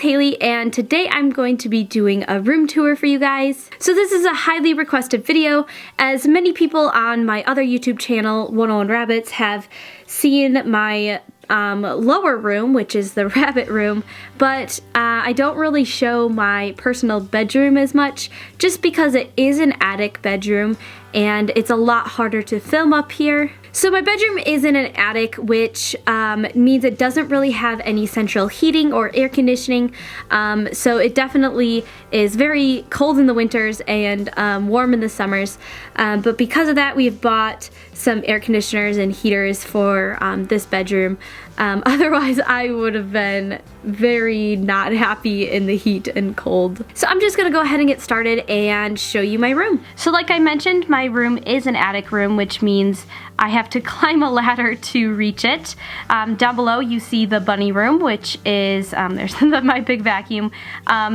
is Haley, and today I'm going to be doing a room tour for you guys. So this is a highly requested video, as many people on my other YouTube channel, 101 Rabbits, have seen my lower room, which is the rabbit room, but I don't really show my personal bedroom as much, just because it is an attic bedroom and it's a lot harder to film up here. So my bedroom is in an attic, which means it doesn't really have any central heating or air conditioning, so it definitely is very cold in the winters and warm in the summers, but because of that we've bought some air conditioners and heaters for this bedroom. Otherwise I would have been very not happy in the heat and cold. So I'm just gonna go ahead and get started and show you my room. So like I mentioned, my room is an attic room, which means I have to climb a ladder to reach it. Down below you see the bunny room, which is, there's my big vacuum.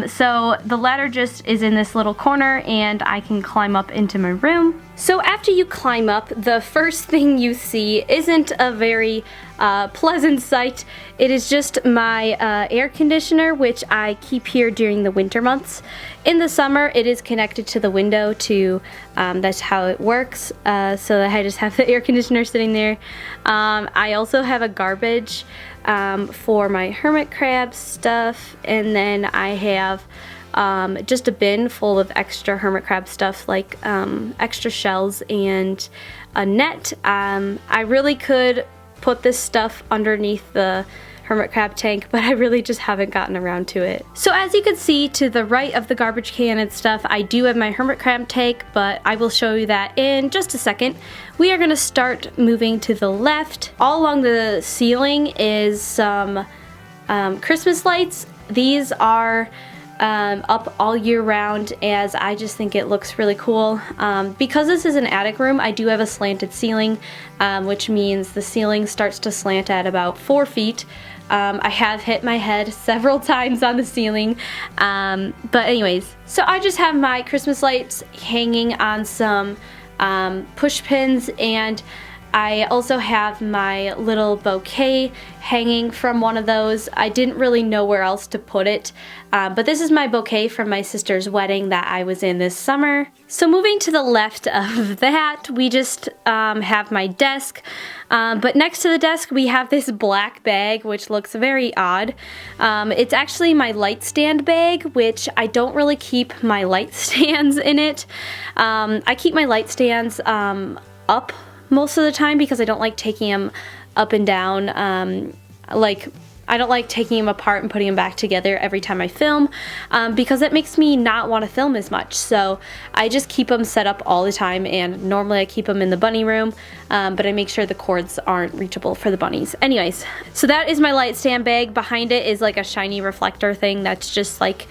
So the ladder just is in this little corner and I can climb up into my room. So after you climb up, the first thing you see isn't a very pleasant sight. It is just my air conditioner, which I keep here during the winter months. In the summer it is connected to the window to, that's how it works, so that I just have the air conditioner sitting there. I also have a garbage for my hermit crab stuff, and then I have just a bin full of extra hermit crab stuff, like extra shells and a net. I really could put this stuff underneath the hermit crab tank, but I really just haven't gotten around to it. So as you can see to the right of the garbage can and stuff, I do have my hermit crab tank, but I will show you that in just a second. We are gonna start moving to the left. All along the ceiling is some Christmas lights. These are up all year round, as I just think it looks really cool. Because this is an attic room, I do have a slanted ceiling, which means the ceiling starts to slant at about 4 feet. I have hit my head several times on the ceiling, but anyways, so I just have my Christmas lights hanging on some push pins, and I also have my little bouquet hanging from one of those. I didn't really know where else to put it, but this is my bouquet from my sister's wedding that I was in this summer. So moving to the left of that, we just have my desk, but next to the desk we have this black bag, which looks very odd. It's actually my light stand bag, which I don't really keep my light stands in it. I keep my light stands up most of the time because I don't like taking them up and down. I don't like taking them apart and putting them back together every time I film, because it makes me not want to film as much. So I just keep them set up all the time, and normally I keep them in the bunny room, but I make sure the cords aren't reachable for the bunnies. Anyways, so that is my light stand bag. Behind it is like a shiny reflector thing that's just like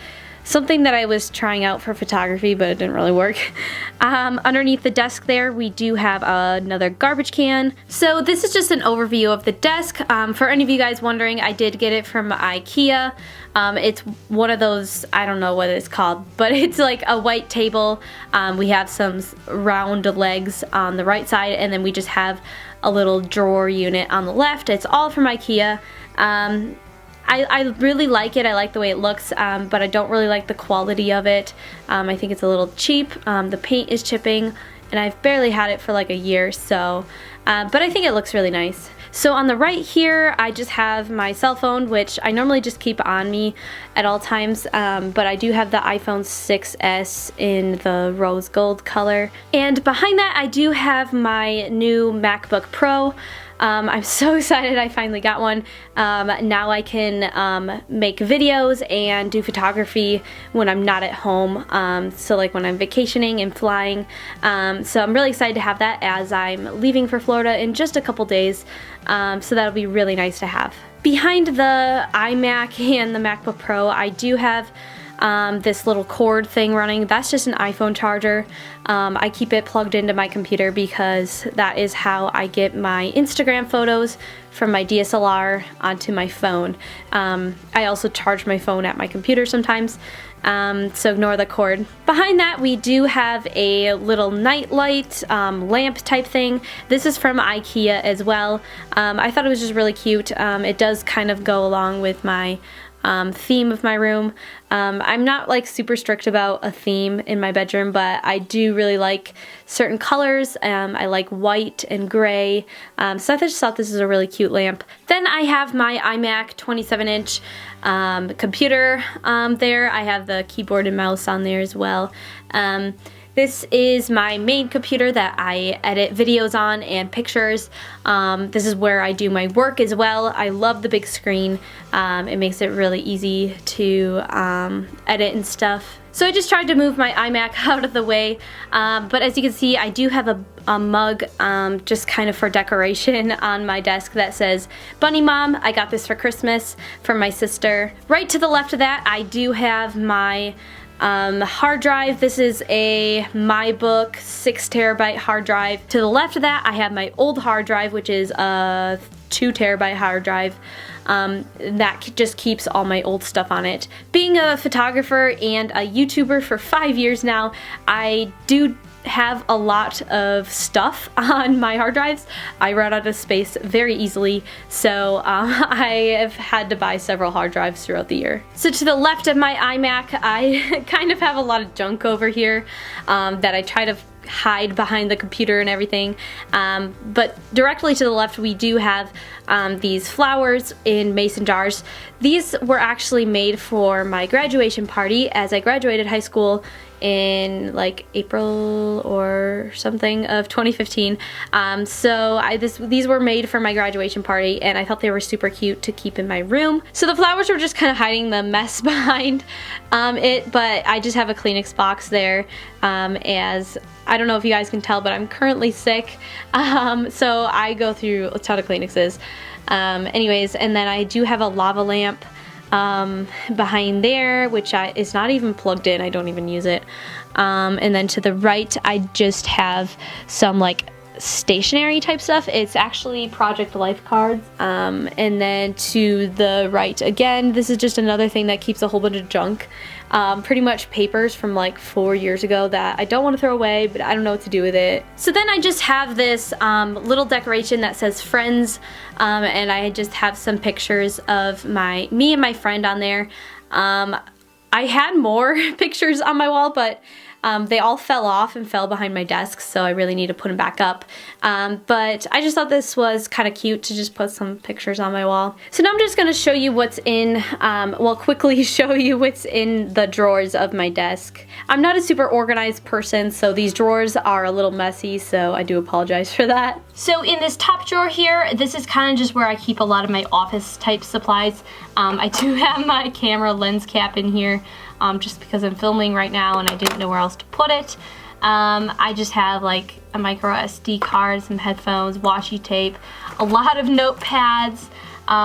something that I was trying out for photography, but it didn't really work. Underneath the desk there, we do have another garbage can. So this is just an overview of the desk. For any of you guys wondering, I did get it from IKEA. It's one of those, I don't know what it's called, but it's like a white table. We have some round legs on the right side, and then we just have a little drawer unit on the left. It's all from IKEA. I really like it. I like the way it looks, but I don't really like the quality of it. I think it's a little cheap. The paint is chipping, and I've barely had it for like a year, so, but I think it looks really nice. So on the right here, I just have my cell phone, which I normally just keep on me at all times, but I do have the iPhone 6s in the rose gold color. And behind that, I do have my new MacBook Pro. I'm so excited I finally got one. Now I can make videos and do photography when I'm not at home, so like when I'm vacationing and flying. So I'm really excited to have that, as I'm leaving for Florida in just a couple days, so that'll be really nice to have. Behind the iMac and the MacBook Pro, I do have this little cord thing running. That's just an iPhone charger. I keep it plugged into my computer because that is how I get my Instagram photos from my DSLR onto my phone. I also charge my phone at my computer sometimes, so ignore the cord. Behind that we do have a little night light lamp type thing. This is from IKEA as well. I thought it was just really cute. It does kind of go along with my theme of my room. I'm not like super strict about a theme in my bedroom, but I do really like certain colors. I like white and gray, so I just thought this is a really cute lamp. Then I have my iMac 27-inch computer there. I have the keyboard and mouse on there as well. This is my main computer that I edit videos on and pictures. This is where I do my work as well. I love the big screen. It makes it really easy to edit and stuff. So I just tried to move my iMac out of the way, but as you can see, I do have a mug just kind of for decoration on my desk that says, "Bunny Mom, I got this for Christmas from my sister." Right to the left of that, I do have my hard drive. This is a MyBook 6TB hard drive. To the left of that, I have my old hard drive, which is a 2TB hard drive. That just keeps all my old stuff on it. Being a photographer and a YouTuber for 5 years now, I do have a lot of stuff on my hard drives. I run out of space very easily, so I have had to buy several hard drives throughout the year. So to the left of my iMac, I kind of have a lot of junk over here that I try to hide behind the computer and everything, but directly to the left we do have these flowers in mason jars. These were actually made for my graduation party as I graduated high school in like April or something of 2015. So these were made for my graduation party, and I thought they were super cute to keep in my room. So the flowers were just kind of hiding the mess behind it, but I just have a Kleenex box there, as I don't know if you guys can tell, but I'm currently sick, so I go through a ton of Kleenexes. Anyways, and then I do have a lava lamp behind there, which is not even plugged in. I don't even use it. And then to the right, I just have some like stationery type stuff. It's actually Project Life cards. And then to the right again, this is just another thing that keeps a whole bunch of junk. Pretty much papers from like 4 years ago that I don't want to throw away, but I don't know what to do with it. So then I just have this little decoration that says friends, and I just have some pictures of me and my friend on there. I had more pictures on my wall, but they all fell off and fell behind my desk, so I really need to put them back up. But I just thought this was kind of cute to just put some pictures on my wall. So now I'm just going to show you what's in, quickly show you what's in the drawers of my desk. I'm not a super organized person, so these drawers are a little messy, so I do apologize for that. So in this top drawer here, this is kind of just where I keep a lot of my office type supplies. I do have my camera lens cap in here, just because I'm filming right now and I didn't know where else to put it. I just have like a micro SD card, some headphones, washi tape, a lot of notepads.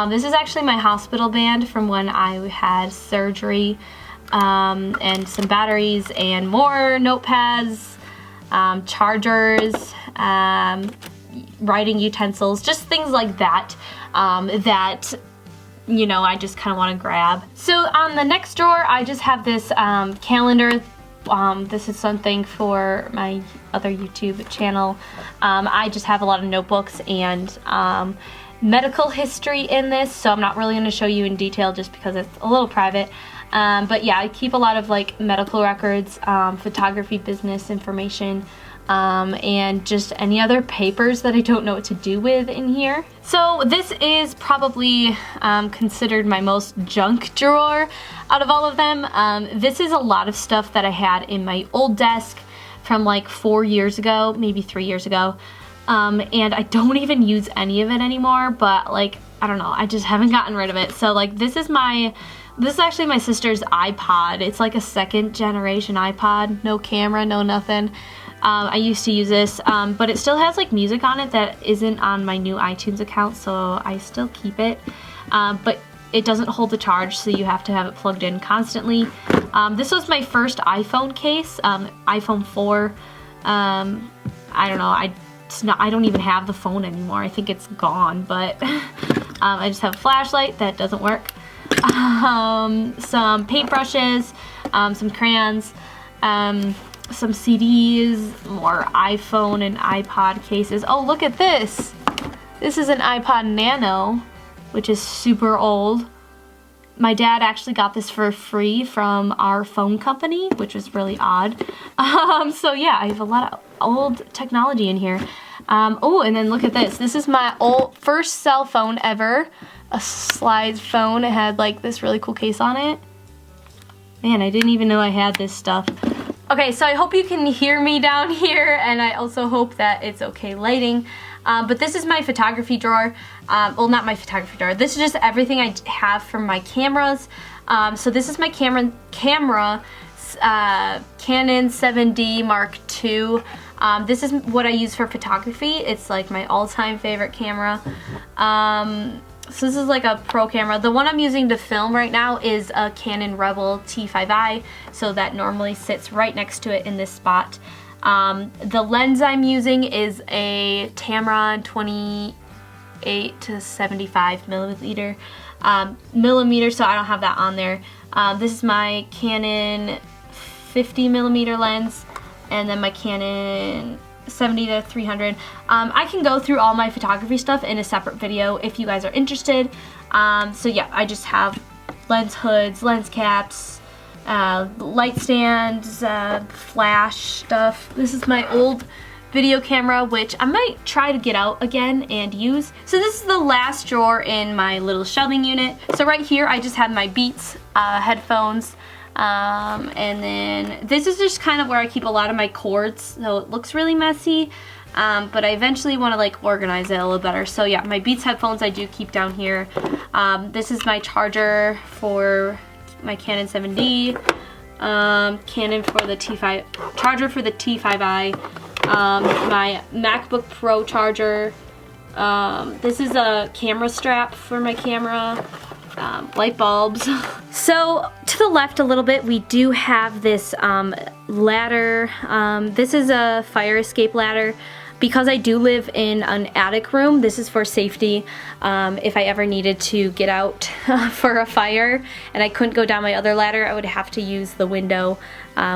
This is actually my hospital band from when I had surgery, and some batteries and more notepads, chargers, writing utensils, just things like that, that you know, I just kind of want to grab. So on the next drawer, I just have this calendar. This is something for my other YouTube channel. I just have a lot of notebooks and medical history in this, so I'm not really going to show you in detail just because it's a little private. But yeah, I keep a lot of like medical records, photography, business information, and just any other papers that I don't know what to do with in here. So this is probably considered my most junk drawer out of all of them. This is a lot of stuff that I had in my old desk from like 4 years ago, maybe 3 years ago, and I don't even use any of it anymore, but like, I don't know, I just haven't gotten rid of it. So like this is actually my sister's iPod. It's like a second generation iPod, no camera, no nothing. I used to use this, but it still has like music on it that isn't on my new iTunes account, so I still keep it. But it doesn't hold the charge, so you have to have it plugged in constantly. This was my first iPhone case, iPhone 4. I don't know, I don't even have the phone anymore. I think it's gone, but I just have a flashlight that doesn't work. Some paintbrushes, some crayons, some CDs, more iPhone and iPod cases. Oh, look at this! This is an iPod Nano, which is super old. My dad actually got this for free from our phone company, which was really odd. So yeah, I have a lot of old technology in here. Oh, and then look at this. This is my first cell phone ever. A slide phone. It had like this really cool case on it. Man, I didn't even know I had this stuff. Okay, so I hope you can hear me down here, and I also hope that it's okay lighting. But this is my photography drawer. Well, not my photography drawer. This is just everything I have for my cameras. So this is my Canon 7D Mark II. This is what I use for photography. It's like my all-time favorite camera. So this is like a pro camera. The one I'm using to film right now is a Canon Rebel T5i, so that normally sits right next to it in this spot. The lens I'm using is a Tamron 28 to 75 millimeter, so I don't have that on there. This is my Canon 50 millimeter lens, and then my Canon 70 to 300. I can go through all my photography stuff in a separate video if you guys are interested. So yeah, I just have lens hoods, lens caps, light stands, flash stuff. This is my old video camera, which I might try to get out again and use. So this is the last drawer in my little shelving unit. So right here I just have my Beats headphones. And then this is just kind of where I keep a lot of my cords, so it looks really messy, but I eventually want to like organize it a little better. So yeah, my Beats headphones I do keep down here. This is my charger for my Canon 7D, Canon for the T5, charger for the T5i, my MacBook Pro charger. This is a camera strap for my camera. Light bulbs. So to the left a little bit we do have this ladder. This is a fire escape ladder. Because I do live in an attic room, this is for safety. If I ever needed to get out for a fire and I couldn't go down my other ladder, I would have to use the window,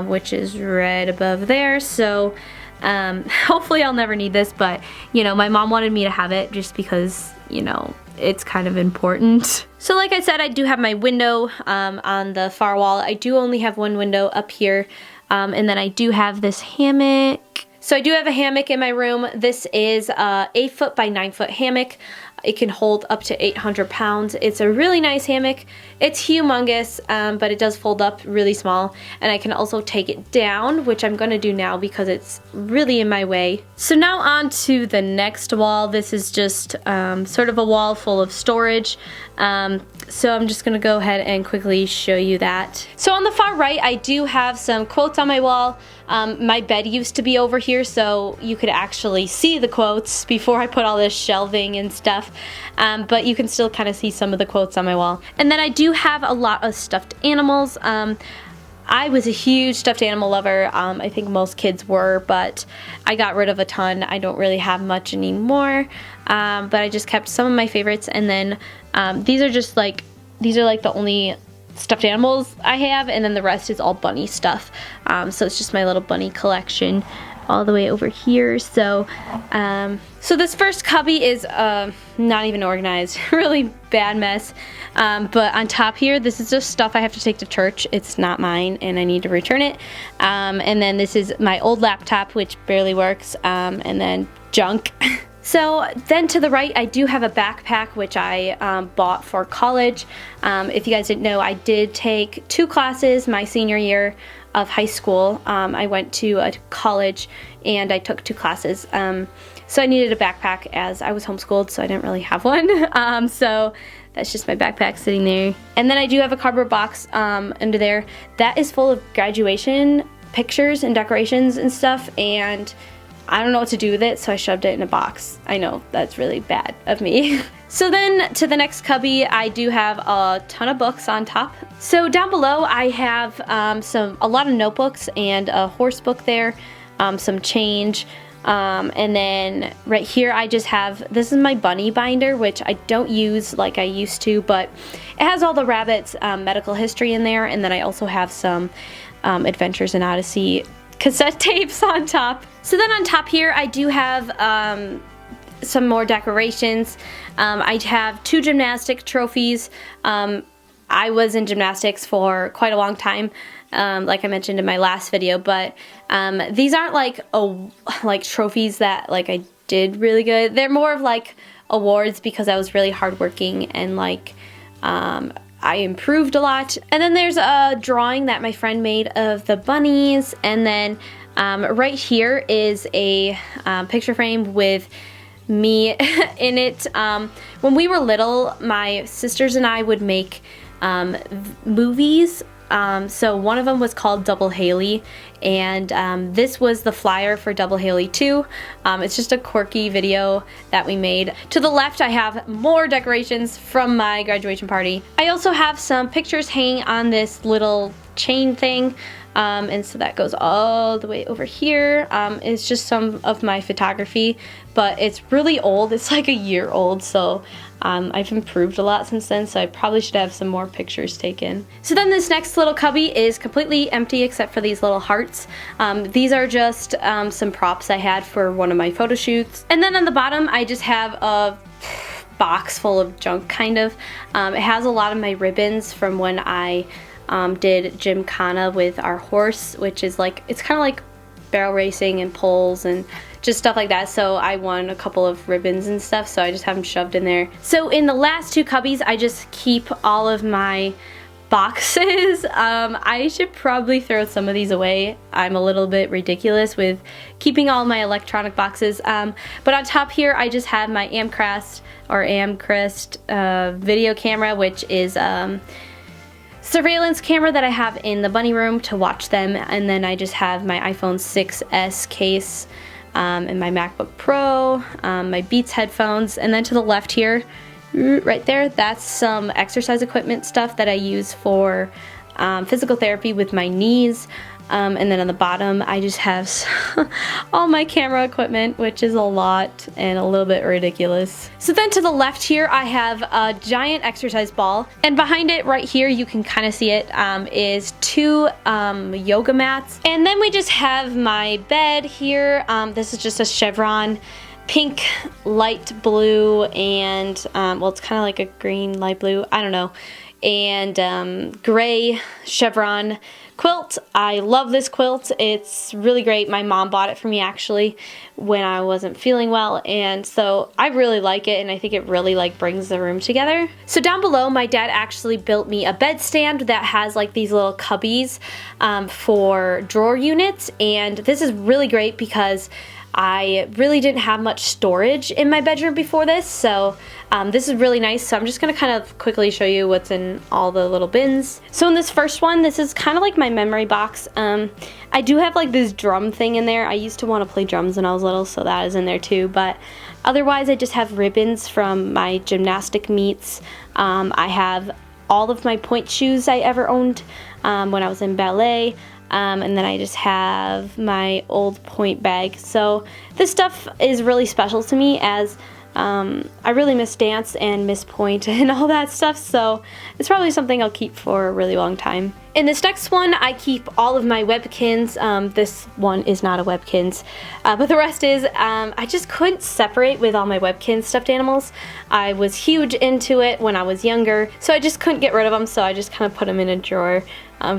which is right above there. So hopefully I'll never need this, but you know, my mom wanted me to have it just because, you know, it's kind of important. So like I said, I do have my window on the far wall. I do only have one window up here, and then I do have this hammock. So I do have a hammock in my room. This is a 8-foot by 9-foot hammock. It can hold up to 800 pounds. It's a really nice hammock. It's humongous, but it does fold up really small. And I can also take it down, which I'm gonna do now because it's really in my way. So now on to the next wall. This is just sort of a wall full of storage. So I'm just gonna go ahead and quickly show you that. So on the far right, I do have some quotes on my wall. My bed used to be over here, so you could actually see the quotes before I put all this shelving and stuff. But you can still kind of see some of the quotes on my wall. And then I do have a lot of stuffed animals. I was a huge stuffed animal lover. I think most kids were, but I got rid of a ton. I don't really have much anymore, but I just kept some of my favorites. And then these are like the only stuffed animals I have, and then the rest is all bunny stuff. So it's just my little bunny collection all the way over here. So so this first cubby is not even organized, really bad mess. But on top here, this is just stuff I have to take to church. It's not mine and I need to return it. And then this is my old laptop, which barely works, and then junk. So then to the right, I do have a backpack, which I bought for college. If you guys didn't know, I did take 2 classes my senior year of high school. I went to a college and I took 2 classes. So I needed a backpack as I was homeschooled, so I didn't really have one. So that's just my backpack sitting there. And then I do have a cardboard box under there. That is full of graduation pictures and decorations and stuff, and I don't know what to do with it, so I shoved it in a box. I know, that's really bad of me. So then to the next cubby, I do have a ton of books on top. So down below I have a lot of notebooks and a horse book there, some change, and then right here I just have, this is my bunny binder, which I don't use like I used to, but it has all the rabbits' medical history in there, and then I also have some Adventures in Odyssey cassette tapes on top. So then on top here I do have some more decorations. I have 2 gymnastic trophies. I I was in gymnastics for quite a long time, like I mentioned in my last video, but these aren't like trophies that like I did really good. They're more of like awards because I was really hardworking and like I improved a lot. And then there's a drawing that my friend made of the bunnies, and then right here is a picture frame with me in it. When we were little, my sisters and I would make movies. So one of them was called Double Haley, and this was the flyer for Double Haley 2. It's just a quirky video that we made. To the left I have more decorations from my graduation party. I also have some pictures hanging on this little chain thing. And so that goes all the way over here. It's just some of my photography, but it's really old. It's like a year old, so I've improved a lot since then, so I probably should have some more pictures taken. So then this next little cubby is completely empty except for these little hearts. These are just some props I had for one of my photo shoots. And then on the bottom I just have a box full of junk, kind of. It has a lot of my ribbons from when I did Gymkhana with our horse, which is like, it's kind of like barrel racing and poles and just stuff like that. So I won a couple of ribbons and stuff, so I just have them shoved in there. So in the last two cubbies I just keep all of my boxes. I should probably throw some of these away. I'm a little bit ridiculous with keeping all my electronic boxes. But on top here I just have my Amcrest video camera, which is surveillance camera that I have in the bunny room to watch them, and then I just have my iPhone 6s case and my MacBook Pro, my Beats headphones, and then to the left here, right there, that's some exercise equipment stuff that I use for physical therapy with my knees. And then on the bottom I just have all my camera equipment, which is a lot and a little bit ridiculous. So then to the left here I have a giant exercise ball, and behind it right here, you can kind of see it, is two yoga mats. And then we just have my bed here. This is just a chevron, pink, light blue, and well, it's kind of like a green, light blue, I don't know, and gray chevron quilt. I love this quilt. It's really great. My mom bought it for me actually when I wasn't feeling well, and so I really like it, and I think it really like brings the room together. So down below, my dad actually built me a bed stand that has like these little cubbies for drawer units, and this is really great because I really didn't have much storage in my bedroom before this, so this is really nice. So I'm just gonna kind of quickly show you what's in all the little bins. So in this first one, this is kind of like my memory box. I do have like this drum thing in there. I used to want to play drums when I was little, so that is in there too, but otherwise I just have ribbons from my gymnastic meets. I have all of my point shoes I ever owned when I was in ballet. And then I just have my old point bag. So this stuff is really special to me, as I really miss dance and miss point and all that stuff, so it's probably something I'll keep for a really long time. In this next one, I keep all of my Webkins. This one is not a Webkins, but the rest is. I just couldn't separate with all my Webkins stuffed animals. I was huge into it when I was younger, so I just couldn't get rid of them, so I just kind of put them in a drawer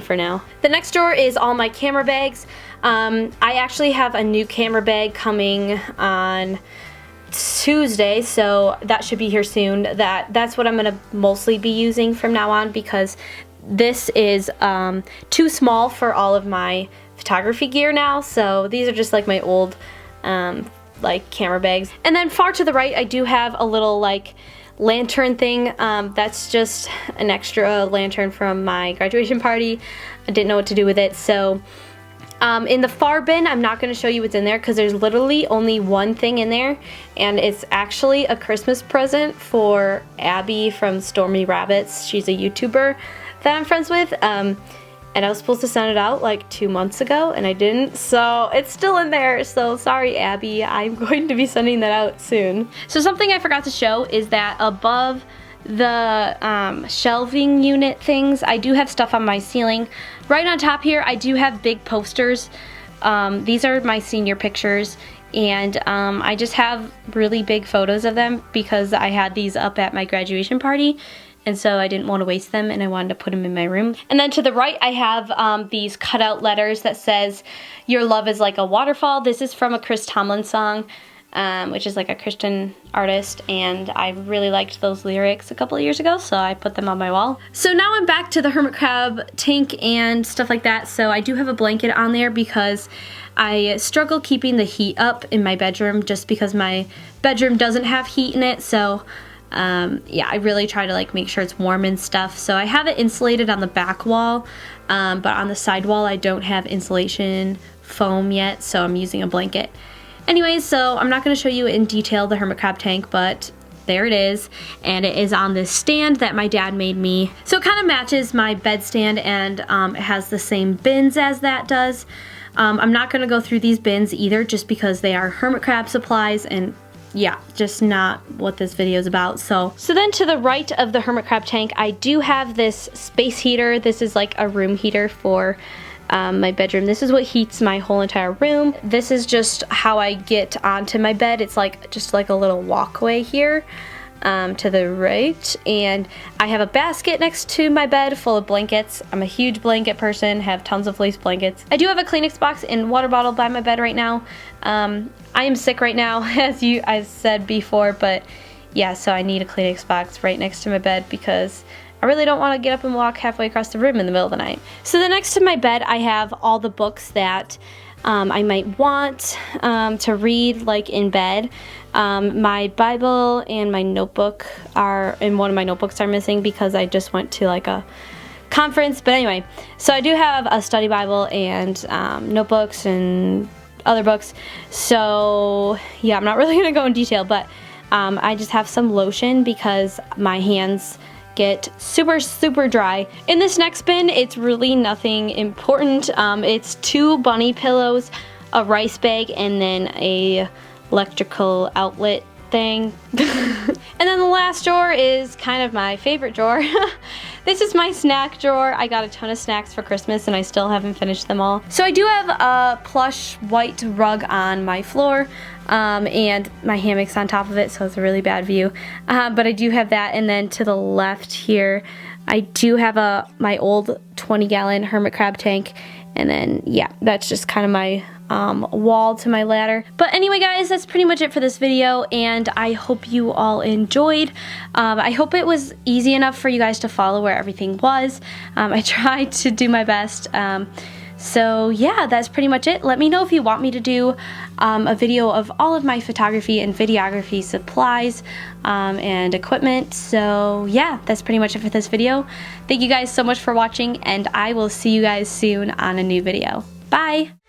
for now. The next drawer is all my camera bags. I actually have a new camera bag coming on Tuesday, so that should be here soon. That's what I'm gonna mostly be using from now on, because this is too small for all of my photography gear now, so these are just like my old like camera bags. And then far to the right I do have a little like lantern thing. That's just an extra lantern from my graduation party. I didn't know what to do with it, so in the far bin, I'm not going to show you what's in there because there's literally only one thing in there, and it's actually a Christmas present for Abby from Stormy Rabbits. She's a YouTuber that I'm friends with, and I was supposed to send it out like 2 months ago and I didn't, so it's still in there. So sorry, Abby, I'm going to be sending that out soon. So something I forgot to show is that above the shelving unit things, I do have stuff on my ceiling. Right on top here I do have big posters. These are my senior pictures, and I just have really big photos of them because I had these up at my graduation party, and so I didn't want to waste them and I wanted to put them in my room. And then to the right I have these cutout letters that says, "Your love is like a waterfall." This is from a Chris Tomlin song, which is like a Christian artist, and I really liked those lyrics a couple of years ago, so I put them on my wall. So now I'm back to the hermit crab tank and stuff like that. So I do have a blanket on there because I struggle keeping the heat up in my bedroom just because my bedroom doesn't have heat in it. So yeah, I really try to like make sure it's warm and stuff. So I have it insulated on the back wall, but on the side wall I don't have insulation foam yet, so I'm using a blanket. Anyways, so I'm not going to show you in detail the hermit crab tank, but there it is, and it is on this stand that my dad made me. So it kind of matches my bedstand, and it has the same bins as that does. I'm not going to go through these bins either just because they are hermit crab supplies, and yeah, just not what this video is about. So then to the right of the hermit crab tank, I do have this space heater. This is like a room heater for my bedroom. This is what heats my whole entire room. This is just how I get onto my bed. It's like just like a little walkway here to the right, and I have a basket next to my bed full of blankets. I'm a huge blanket person, have tons of fleece blankets. I do have a Kleenex box and water bottle by my bed right now. I am sick right now, as I said before, but yeah, so I need a Kleenex box right next to my bed because I really don't want to get up and walk halfway across the room in the middle of the night. So then next to my bed I have all the books that I might want to read like in bed. My Bible and my notebook and one of my notebooks are missing because I just went to like a conference. But anyway, so I do have a study Bible and notebooks and other books. So yeah, I'm not really going to go in detail, but I just have some lotion because my hands get super dry. In this next bin, it's really nothing important. It's 2 bunny pillows, a rice bag, and then a electrical outlet thing. And then the last drawer is kind of my favorite drawer. This is my snack drawer. I got a ton of snacks for Christmas and I still haven't finished them all. So I do have a plush white rug on my floor, and my hammock's on top of it, so it's a really bad view. But I do have that, and then to the left here, I do have my old 20-gallon hermit crab tank, and then yeah, that's just kind of my wall to my ladder. But anyway guys, that's pretty much it for this video, and I hope you all enjoyed. I hope it was easy enough for you guys to follow where everything was. I tried to do my best. So yeah, that's pretty much it. Let me know if you want me to do a video of all of my photography and videography supplies and equipment. So yeah, that's pretty much it for this video. Thank you guys so much for watching, and I will see you guys soon on a new video. Bye!